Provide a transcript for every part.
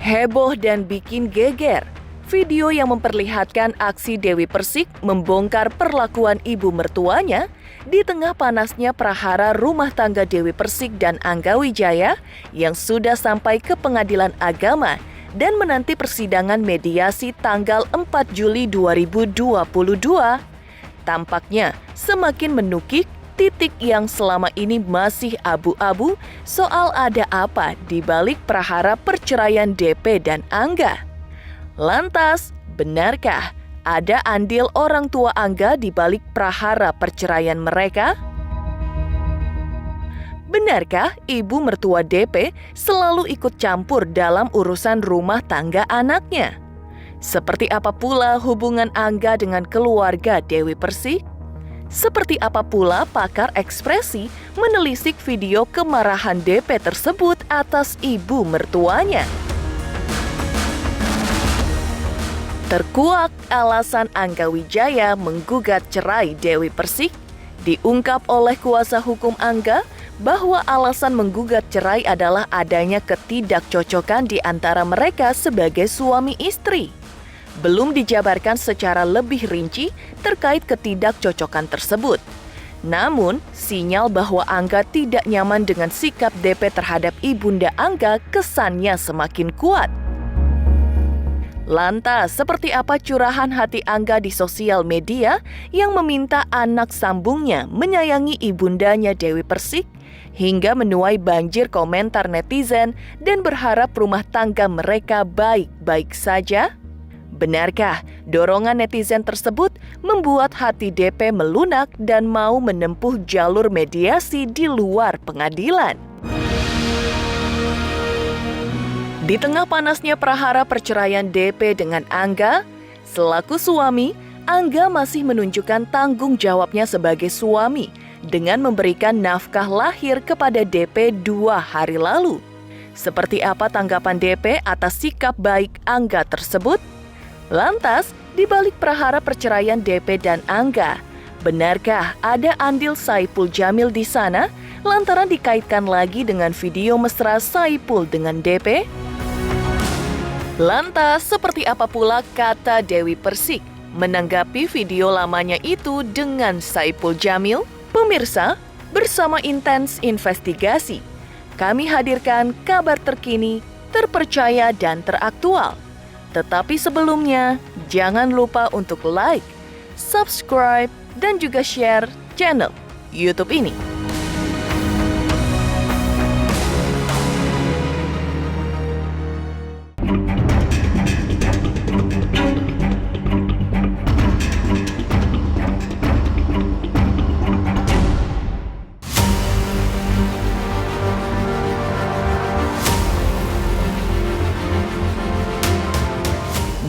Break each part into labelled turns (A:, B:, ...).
A: Heboh dan bikin geger. Video yang memperlihatkan aksi Dewi Persik membongkar perlakuan ibu mertuanya di tengah panasnya prahara rumah tangga Dewi Persik dan Angga Wijaya yang sudah sampai ke Pengadilan Agama dan menanti persidangan mediasi tanggal 4 Juli 2022. Tampaknya semakin menukik titik yang selama ini masih abu-abu soal ada apa di balik prahara perceraian DP dan Angga. Lantas, benarkah ada andil orang tua Angga di balik prahara perceraian mereka? Benarkah ibu mertua DP selalu ikut campur dalam urusan rumah tangga anaknya? Seperti apa pula hubungan Angga dengan keluarga Dewi Persik? Seperti apa pula pakar ekspresi menelisik video kemarahan DP tersebut atas ibu mertuanya? Terkuak alasan Angga Wijaya menggugat cerai Dewi Persik, diungkap oleh kuasa hukum Angga bahwa alasan menggugat cerai adalah adanya ketidakcocokan di antara mereka sebagai suami istri. Belum dijabarkan secara lebih rinci terkait ketidakcocokan tersebut. Namun, sinyal bahwa Angga tidak nyaman dengan sikap DP terhadap ibunda Angga kesannya semakin kuat. Lantas, seperti apa curahan hati Angga di sosial media yang meminta anak sambungnya menyayangi ibundanya Dewi Persik hingga menuai banjir komentar netizen dan berharap rumah tangga mereka baik-baik saja? Benarkah dorongan netizen tersebut membuat hati DP melunak dan mau menempuh jalur mediasi di luar pengadilan? Di tengah panasnya prahara perceraian DP dengan Angga, selaku suami, Angga masih menunjukkan tanggung jawabnya sebagai suami dengan memberikan nafkah lahir kepada DP 2 hari lalu. Seperti apa tanggapan DP atas sikap baik Angga tersebut? Lantas, di balik prahara perceraian DP dan Angga, benarkah ada andil Saipul Jamil di sana lantaran dikaitkan lagi dengan video mesra Saipul dengan DP? Lantas, seperti apa pula kata Dewi Persik menanggapi video lamanya itu dengan Saipul Jamil? Pemirsa, bersama Intens Investigasi, kami hadirkan kabar terkini, terpercaya dan teraktual. Tetapi sebelumnya, jangan lupa untuk like, subscribe, dan juga share channel YouTube ini.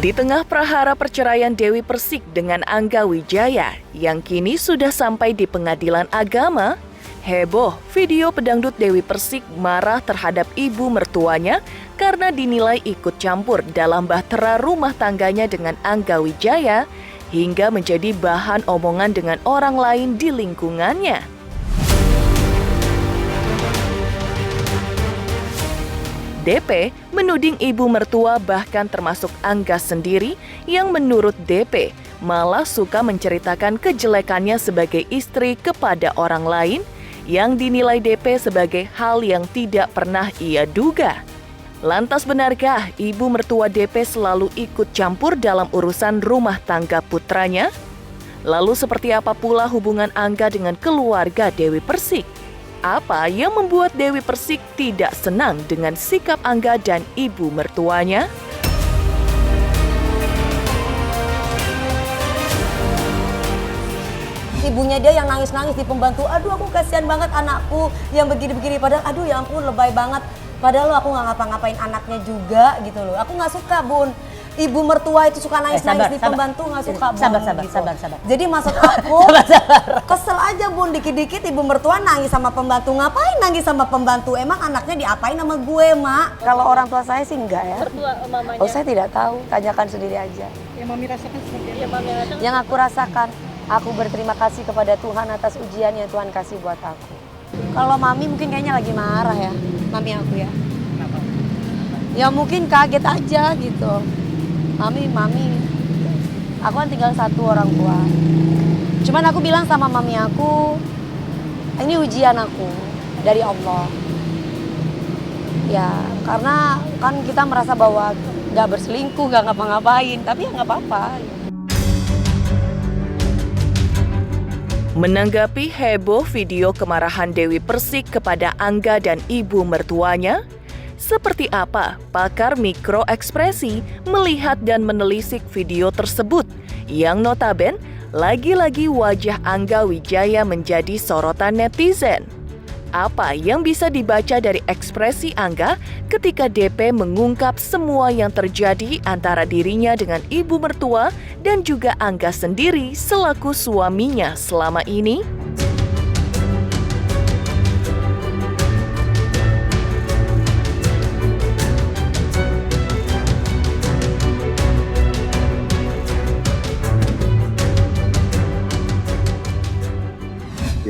A: Di tengah prahara perceraian Dewi Persik dengan Angga Wijaya yang kini sudah sampai di Pengadilan Agama, heboh video pedangdut Dewi Persik marah terhadap ibu mertuanya karena dinilai ikut campur dalam bahtera rumah tangganya dengan Angga Wijaya hingga menjadi bahan omongan dengan orang lain di lingkungannya. DP menuding ibu mertua bahkan termasuk Angga sendiri yang menurut DP malah suka menceritakan kejelekannya sebagai istri kepada orang lain yang dinilai DP sebagai hal yang tidak pernah ia duga. Lantas benarkah ibu mertua DP selalu ikut campur dalam urusan rumah tangga putranya? Lalu seperti apa pula hubungan Angga dengan keluarga Dewi Persik? Apa yang membuat Dewi Persik tidak senang dengan sikap Angga dan ibu mertuanya?
B: Ibunya dia yang nangis-nangis di pembantu, aduh aku kasihan banget anakku yang begini-begini, padahal aduh ya ampun lebay banget. Padahal lo aku nggak ngapa-ngapain anaknya juga gitu loh. Aku nggak suka Bun. Ibu mertua itu suka nangis-nangis di pembantu, nggak suka Bun.
C: Sabar.
B: Jadi maksud aku kesel aja Bun, dikit-dikit ibu mertua nangis sama pembantu. Ngapain nangis sama pembantu? Emang anaknya diapain sama gue, Mak?
C: Kalau orang tua saya sih enggak ya.
D: Mertua mamanya.
C: Oh saya tidak tahu, tanyakan sendiri aja.
D: Yang Mami rasakan seperti apa? Yang Mami rasakan.
C: Yang aku rasakan, aku berterima kasih kepada Tuhan atas ujian yang Tuhan kasih buat aku. Kalau Mami mungkin kayaknya lagi marah ya, Mami aku ya.
D: Kenapa?
C: Ya mungkin kaget aja gitu. Mami, aku kan tinggal satu orang tua. Cuman aku bilang sama mami aku, ini ujian aku dari Allah. Ya karena kan kita merasa bahwa gak berselingkuh, gak ngapa-ngapain, tapi ya gak apa-apa.
A: Menanggapi heboh video kemarahan Dewi Persik kepada Angga dan ibu mertuanya, seperti apa pakar mikroekspresi melihat dan menelisik video tersebut yang notaben lagi-lagi wajah Angga Wijaya menjadi sorotan netizen? Apa yang bisa dibaca dari ekspresi Angga ketika DP mengungkap semua yang terjadi antara dirinya dengan ibu mertua dan juga Angga sendiri selaku suaminya selama ini?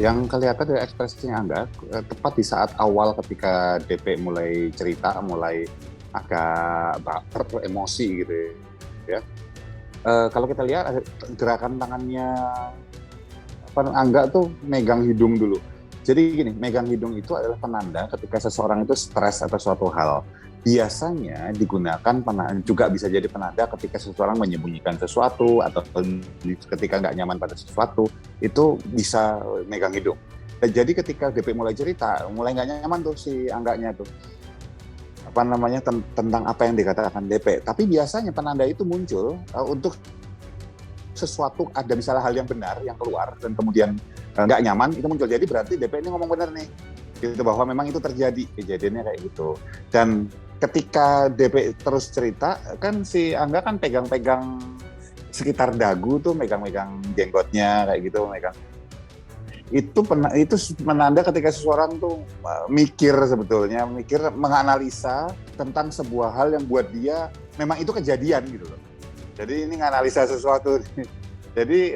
E: Yang kelihatan dari ekspresinya Angga, tepat di saat awal ketika DP mulai cerita, mulai agak baper, emosi gitu ya. Kalau kita lihat gerakan tangannya Angga tuh megang hidung dulu. Jadi gini, megang hidung itu adalah penanda ketika seseorang itu stres atas suatu hal. Biasanya digunakan juga bisa jadi penanda ketika seseorang menyembunyikan sesuatu atau ketika nggak nyaman pada sesuatu, itu bisa megang hidung. Dan jadi ketika DP mulai cerita, mulai nggak nyaman tuh si Angganya tuh. Tentang apa yang dikatakan DP. Tapi biasanya penanda itu muncul untuk sesuatu, ada misalnya hal yang benar yang keluar dan kemudian nggak nyaman, itu muncul. Jadi berarti DP ini ngomong benar nih. Gitu, bahwa memang itu terjadi, kejadiannya kayak gitu. Dan ketika DP terus cerita, kan si Angga kan pegang-pegang sekitar dagu tuh, megang-megang jenggotnya kayak gitu, megang. Itu menanda ketika seseorang tuh mikir sebetulnya, menganalisa tentang sebuah hal yang buat dia memang itu kejadian gitu loh. Jadi ini menganalisa sesuatu. Jadi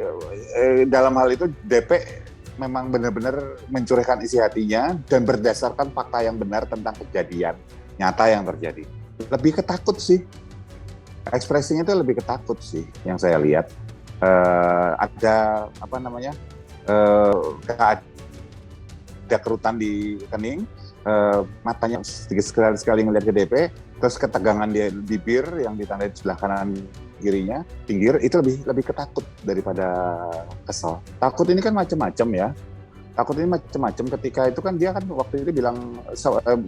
E: dalam hal itu DP memang benar-benar mencurahkan isi hatinya dan berdasarkan fakta yang benar tentang kejadian nyata yang terjadi. Lebih ketakut sih, ekspresinya itu lebih ketakut sih yang saya lihat. Ada ada kerutan di kening, matanya sedikit sekali ngelihat ke DP, terus ketegangan di bibir yang ditandai di sebelah kanan kirinya, pinggir, itu lebih ketakut daripada kesel. Takut ini kan macam-macam ya. Takut ini macam-macam, ketika itu kan dia kan waktu itu bilang,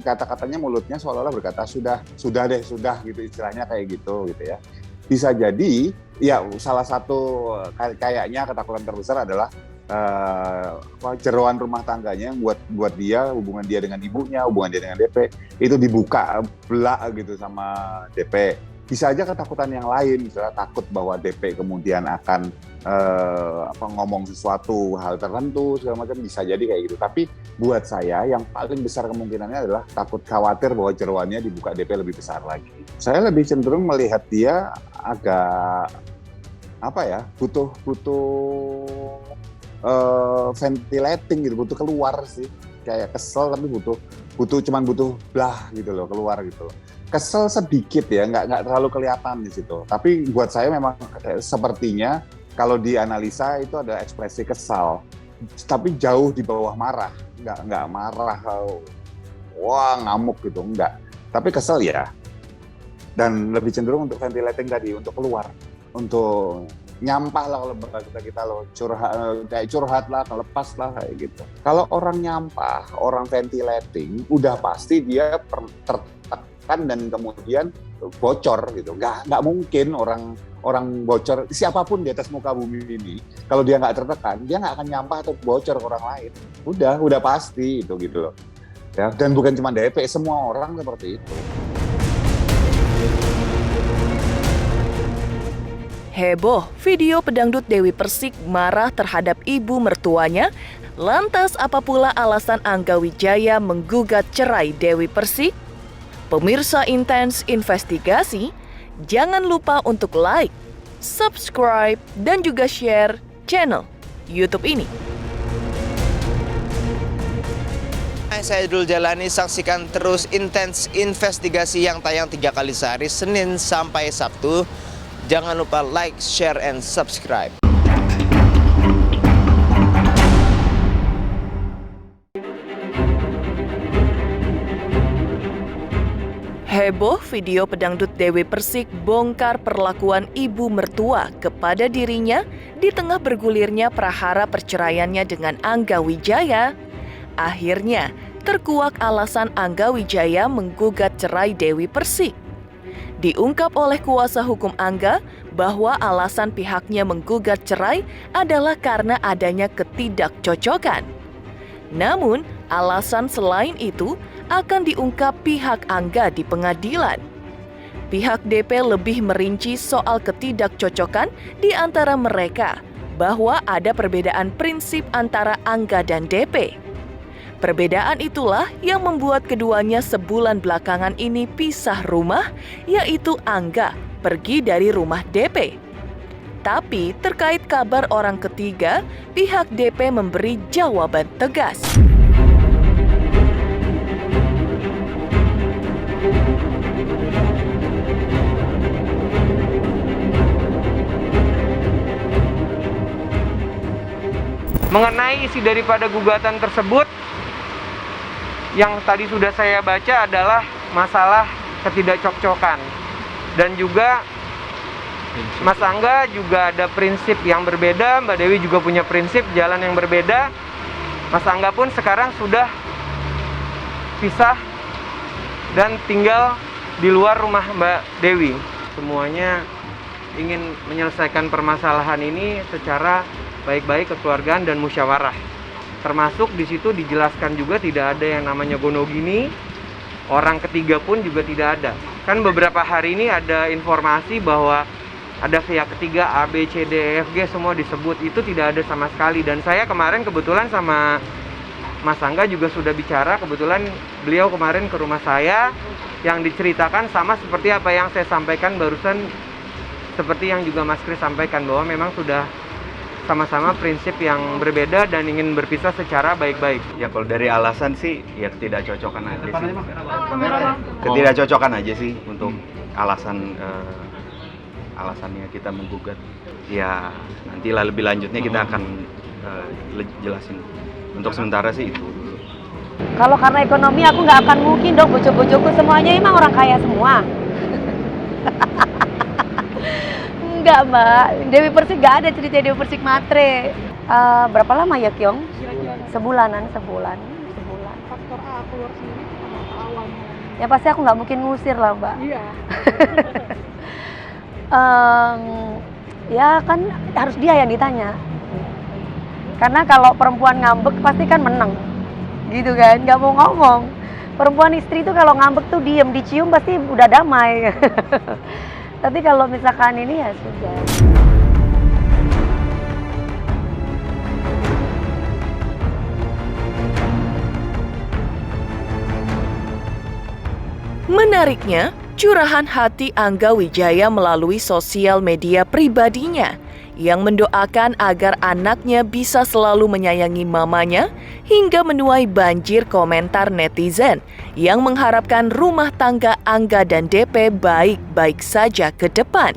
E: kata-katanya mulutnya seolah-olah berkata sudah gitu, istilahnya kayak gitu ya. Bisa jadi ya salah satu kayaknya ketakutan terbesar adalah jeroan rumah tangganya yang buat dia, hubungan dia dengan ibunya, hubungan dia dengan DP itu dibuka belak gitu sama DP. Bisa aja ketakutan yang lain, misalnya takut bahwa DP kemudian akan ngomong sesuatu hal tertentu segala macam, bisa jadi kayak gitu. Tapi buat saya yang paling besar kemungkinannya adalah takut, khawatir bahwa jeroannya dibuka DP lebih besar lagi. Saya lebih cenderung melihat dia agak butuh ventilating gitu, butuh keluar sih. Kayak kesel tapi cuman butuh blah gitu loh, keluar gitu. Kesel sedikit ya, nggak terlalu kelihatan di situ. Tapi buat saya memang sepertinya kalau dianalisa itu ada ekspresi kesal, tapi jauh di bawah marah. Nggak marah, wah ngamuk gitu, enggak. Tapi kesel ya. Dan lebih cenderung untuk ventilating tadi, untuk keluar, untuk nyampah lah kalau bahasa kita loh, curhat lah, lepas lah kayak gitu. Kalau orang nyampah, orang ventilating, udah pasti dia tertekan dan kemudian bocor gitu. Nggak mungkin orang bocor, siapapun di atas muka bumi ini, kalau dia nggak tertekan, dia nggak akan nyampah atau bocor ke orang lain. Udah pasti itu gitu loh. Ya, dan bukan cuma DP, semua orang seperti itu.
A: Heboh, video pedangdut Dewi Persik marah terhadap ibu mertuanya. Lantas apa pula alasan Angga Wijaya menggugat cerai Dewi Persik? Pemirsa Intens Investigasi, jangan lupa untuk like, subscribe, dan juga share channel YouTube ini.
F: Hai, saya Dul Jalani. Saksikan terus Intens Investigasi yang tayang 3 kali sehari, Senin sampai Sabtu. Jangan lupa like, share, and subscribe.
A: Heboh video pedangdut Dewi Persik bongkar perlakuan ibu mertua kepada dirinya di tengah bergulirnya prahara perceraiannya dengan Angga Wijaya. Akhirnya, terkuak alasan Angga Wijaya menggugat cerai Dewi Persik. Diungkap oleh kuasa hukum Angga bahwa alasan pihaknya menggugat cerai adalah karena adanya ketidakcocokan. Namun, alasan selain itu akan diungkap pihak Angga di pengadilan. Pihak DP lebih merinci soal ketidakcocokan di antara mereka, bahwa ada perbedaan prinsip antara Angga dan DP. Perbedaan itulah yang membuat keduanya sebulan belakangan ini pisah rumah, yaitu Angga pergi dari rumah DP. Tapi terkait kabar orang ketiga, pihak DP memberi jawaban tegas.
G: Mengenai isi daripada gugatan tersebut, yang tadi sudah saya baca adalah masalah ketidakcocokan. Dan juga Mas Angga juga ada prinsip yang berbeda, Mbak Dewi juga punya prinsip jalan yang berbeda. Mas Angga pun sekarang sudah pisah dan tinggal di luar rumah Mbak Dewi. Semuanya ingin menyelesaikan permasalahan ini secara baik-baik, kekeluargaan dan musyawarah. Termasuk di situ dijelaskan juga tidak ada yang namanya gonogini, orang ketiga pun juga tidak ada. Kan beberapa hari ini ada informasi bahwa ada pihak ketiga A, B, C, D, E, F, G semua disebut, itu tidak ada sama sekali. Dan saya kemarin kebetulan sama Mas Angga juga sudah bicara, kebetulan beliau kemarin ke rumah saya, yang diceritakan sama seperti apa yang saya sampaikan barusan, seperti yang juga Mas Kris sampaikan, bahwa memang sudah sama-sama prinsip yang berbeda dan ingin berpisah secara baik-baik.
H: Ya kalau dari alasan sih ya ketidakcocokan aja sih. Ketidakcocokan aja sih untuk alasannya kita menggugat. Ya nantilah lebih lanjutnya kita akan jelasin. Untuk sementara sih itu dulu.
C: Kalau karena ekonomi aku nggak akan mungkin dong, bojo-bojoku semuanya emang orang kaya semua. Enggak Mbak, Dewi Persik nggak ada cerita Dewi Persik matre. Berapa lama ya Kyong? Sebulan.
D: Faktor A keluar sini sama awalnya.
C: Ya pasti aku nggak mungkin ngusir lah Mbak.
D: Iya.
C: Ya kan harus dia yang ditanya. Karena kalau perempuan ngambek pasti kan menang. Gitu kan, nggak mau ngomong. Perempuan istri itu kalau ngambek tuh diem, dicium pasti udah damai. Tapi kalau misalkan ini ya sudah.
A: Menariknya, curahan hati Angga Wijaya melalui sosial media pribadinya yang mendoakan agar anaknya bisa selalu menyayangi mamanya hingga menuai banjir komentar netizen yang mengharapkan rumah tangga Angga dan DP baik-baik saja ke depan.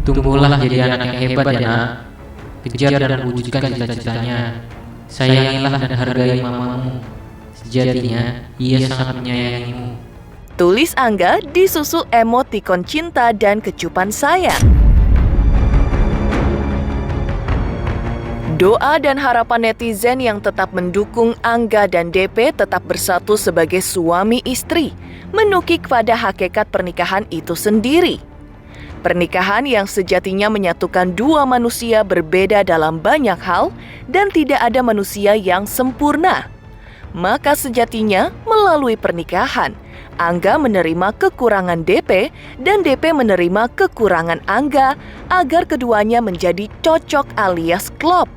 I: Tumbuhlah jadi anak yang hebat ya nak. Kejar dan wujudkan cita-citanya. Sayangilah dan hargai mamamu. Sejatinya ia sangat menyayangimu.
A: Tulis Angga disusul emotikon cinta dan kecupan sayang. Doa dan harapan netizen yang tetap mendukung Angga dan DP tetap bersatu sebagai suami istri, menukik pada hakikat pernikahan itu sendiri. Pernikahan yang sejatinya menyatukan dua manusia berbeda dalam banyak hal dan tidak ada manusia yang sempurna. Maka sejatinya melalui pernikahan, Angga menerima kekurangan DP dan DP menerima kekurangan Angga agar keduanya menjadi cocok alias klop.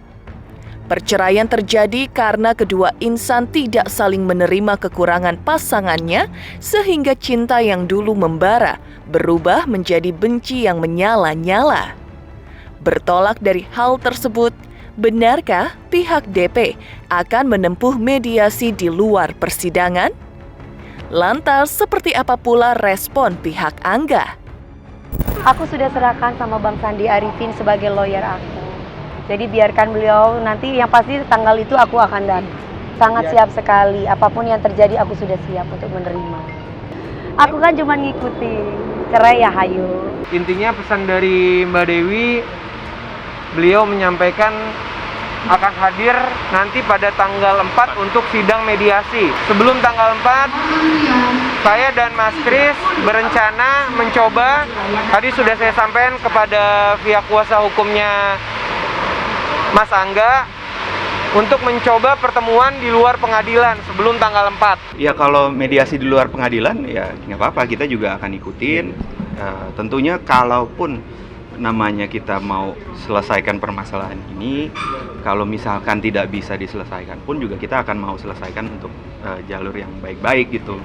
A: Perceraian terjadi karena kedua insan tidak saling menerima kekurangan pasangannya sehingga cinta yang dulu membara berubah menjadi benci yang menyala-nyala. Bertolak dari hal tersebut, Benarkah pihak DP akan menempuh mediasi di luar persidangan? Lantas, seperti apa pula respon pihak Angga?
C: Aku sudah serahkan sama Bang Sandi Arifin sebagai lawyer aku. Jadi biarkan beliau, nanti yang pasti tanggal itu aku akan datang. Sangat siap sekali, apapun yang terjadi aku sudah siap untuk menerima. Aku kan cuma ngikuti, cerai ya hayu.
G: Intinya pesan dari Mbak Dewi, beliau menyampaikan akan hadir nanti pada tanggal 4 untuk sidang mediasi. Sebelum tanggal 4, saya dan Mas Kris berencana mencoba, tadi sudah saya sampaikan kepada pihak kuasa hukumnya Mas Angga, untuk mencoba pertemuan di luar pengadilan sebelum tanggal 4.
H: Ya kalau mediasi di luar pengadilan ya nggak apa-apa, kita juga akan ikutin. Tentunya kalaupun namanya kita mau selesaikan permasalahan ini, kalau misalkan tidak bisa diselesaikan pun juga kita akan mau selesaikan untuk jalur yang baik-baik gitu.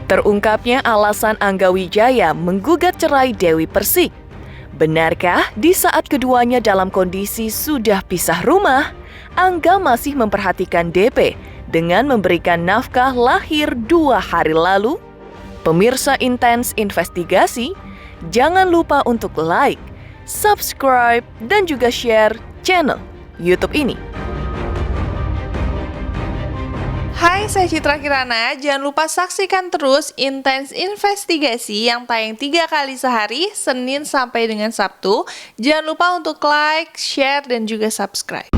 A: Terungkapnya alasan Angga Wijaya menggugat cerai Dewi Persik. Benarkah di saat keduanya dalam kondisi sudah pisah rumah, Angga masih memperhatikan DP dengan memberikan nafkah lahir 2 hari lalu? Pemirsa Intens Investigasi, jangan lupa untuk like, subscribe, dan juga share channel YouTube ini.
J: Hai, saya Citra Kirana. Jangan lupa saksikan terus Intens Investigasi yang tayang 3 kali sehari, Senin sampai dengan Sabtu. Jangan lupa untuk like, share, dan juga subscribe.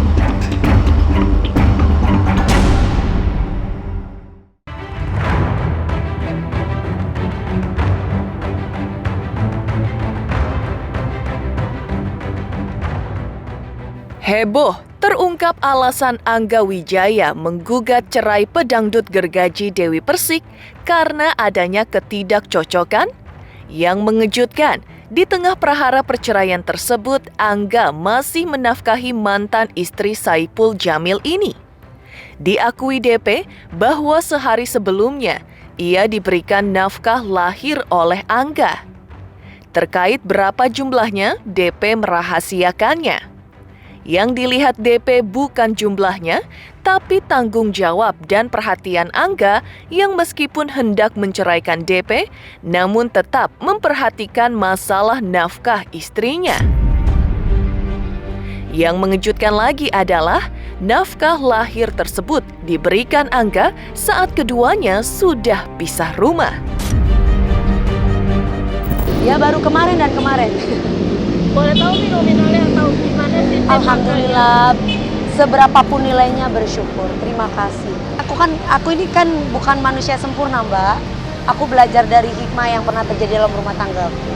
A: Heboh, terungkap alasan Angga Wijaya menggugat cerai pedangdut gergaji Dewi Persik karena adanya ketidakcocokan. Yang mengejutkan, di tengah prahara perceraian tersebut, Angga masih menafkahi mantan istri Saipul Jamil ini. Diakui DP bahwa sehari sebelumnya, ia diberikan nafkah lahir oleh Angga. Terkait berapa jumlahnya, DP merahasiakannya. Yang dilihat DP bukan jumlahnya, tapi tanggung jawab dan perhatian Angga yang meskipun hendak menceraikan DP, namun tetap memperhatikan masalah nafkah istrinya. Yang mengejutkan lagi adalah nafkah lahir tersebut diberikan Angga saat keduanya sudah pisah rumah.
C: Ya baru kemarin dan kemarin.
D: Boleh tahu nominalnya atau gimana sih?
C: Alhamdulillah, seberapapun nilainya bersyukur. Terima kasih. Aku ini kan bukan manusia sempurna, Mbak. Aku belajar dari hikmah yang pernah terjadi dalam rumah tanggaku.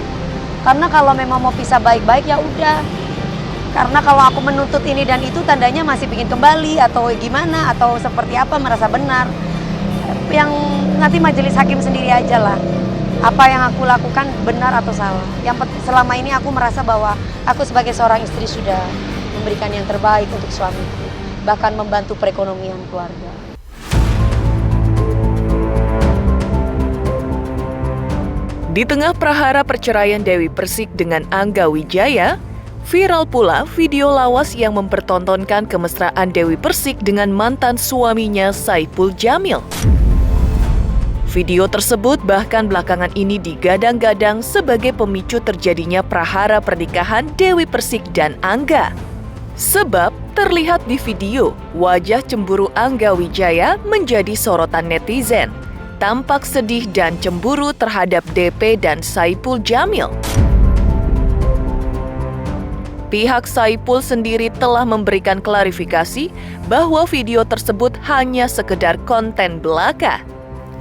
C: Karena kalau memang mau pisah baik-baik ya udah. Karena kalau aku menuntut ini dan itu tandanya masih ingin kembali atau gimana atau seperti apa merasa benar. Yang nanti majelis hakim sendiri aja lah. Apa yang aku lakukan benar atau salah. Yang selama ini aku merasa bahwa aku sebagai seorang istri sudah memberikan yang terbaik untuk suamiku. Bahkan membantu perekonomian keluarga.
A: Di tengah prahara perceraian Dewi Persik dengan Angga Wijaya, viral pula video lawas yang mempertontonkan kemesraan Dewi Persik dengan mantan suaminya Saipul Jamil. Video tersebut bahkan belakangan ini digadang-gadang sebagai pemicu terjadinya prahara pernikahan Dewi Persik dan Angga. Sebab terlihat di video, wajah cemburu Angga Wijaya menjadi sorotan netizen. Tampak sedih dan cemburu terhadap DP dan Saipul Jamil. Pihak Saipul sendiri telah memberikan klarifikasi bahwa video tersebut hanya sekedar konten belaka.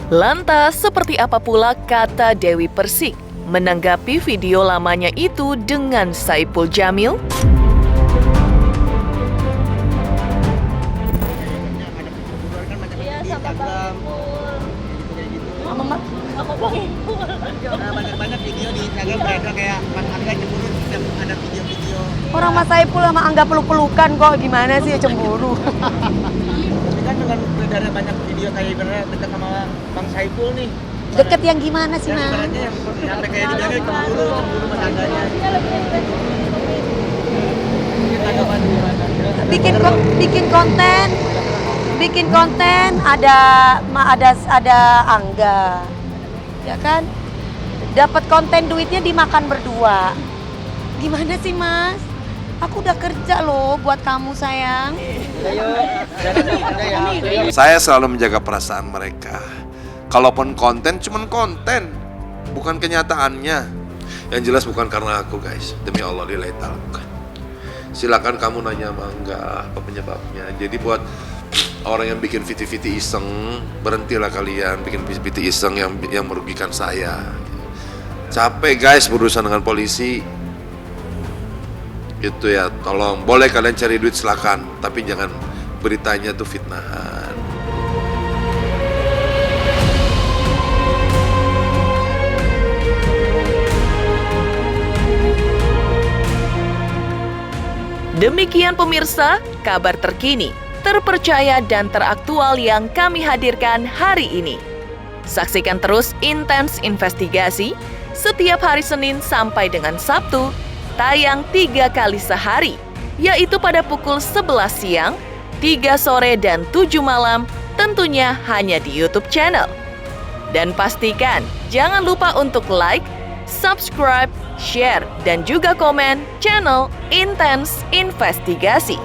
A: Lantas, seperti apa pula kata Dewi Persik menanggapi video lamanya itu dengan Saipul Jamil?
D: Iya, sama Bang Ipul. Sama Bang Ipul.
K: Banyak video di Instagram beredar kayak Mas Angga cemburu setiap ada video-video.
C: Orang Mas Saipul sama Angga peluk-pelukan kok, gimana sih cemburu?
K: Tapi kan dengan beredarnya banyak video kayak ibaratnya dekat sama Bang Saiful nih.
C: Deket yang gimana sih,
K: Yang
C: Mas?
K: ibaratnya yang sampai kayak dibilangnya cemburu tetangganya. Mungkin tanggapan gimana?
C: bikin konten ada Angga, ya kan? Dapat konten duitnya dimakan berdua. Gimana sih, Mas? Aku udah kerja loh buat kamu, sayang.
L: Saya selalu menjaga perasaan mereka. Kalaupun konten, cuman konten, bukan kenyataannya. Yang jelas bukan karena aku, guys. Demi Allah, lillahi ta'ala bukan. Silakan kamu nanya sama Angga apa penyebabnya. Jadi buat orang yang bikin viti-viti iseng, berhentilah kalian bikin viti iseng yang merugikan saya. Capek guys berurusan dengan polisi. Gitu ya, tolong. Boleh kalian cari duit silakan, tapi jangan beritanya tuh fitnahan.
A: Demikian pemirsa, kabar terkini, terpercaya dan teraktual yang kami hadirkan hari ini. Saksikan terus Intens Investigasi setiap hari Senin sampai dengan Sabtu, tayang 3 kali sehari, yaitu pada pukul 11 siang, 3 sore, dan 7 malam, tentunya hanya di YouTube channel. Dan pastikan jangan lupa untuk like, subscribe, share, dan juga komen channel Intens Investigasi.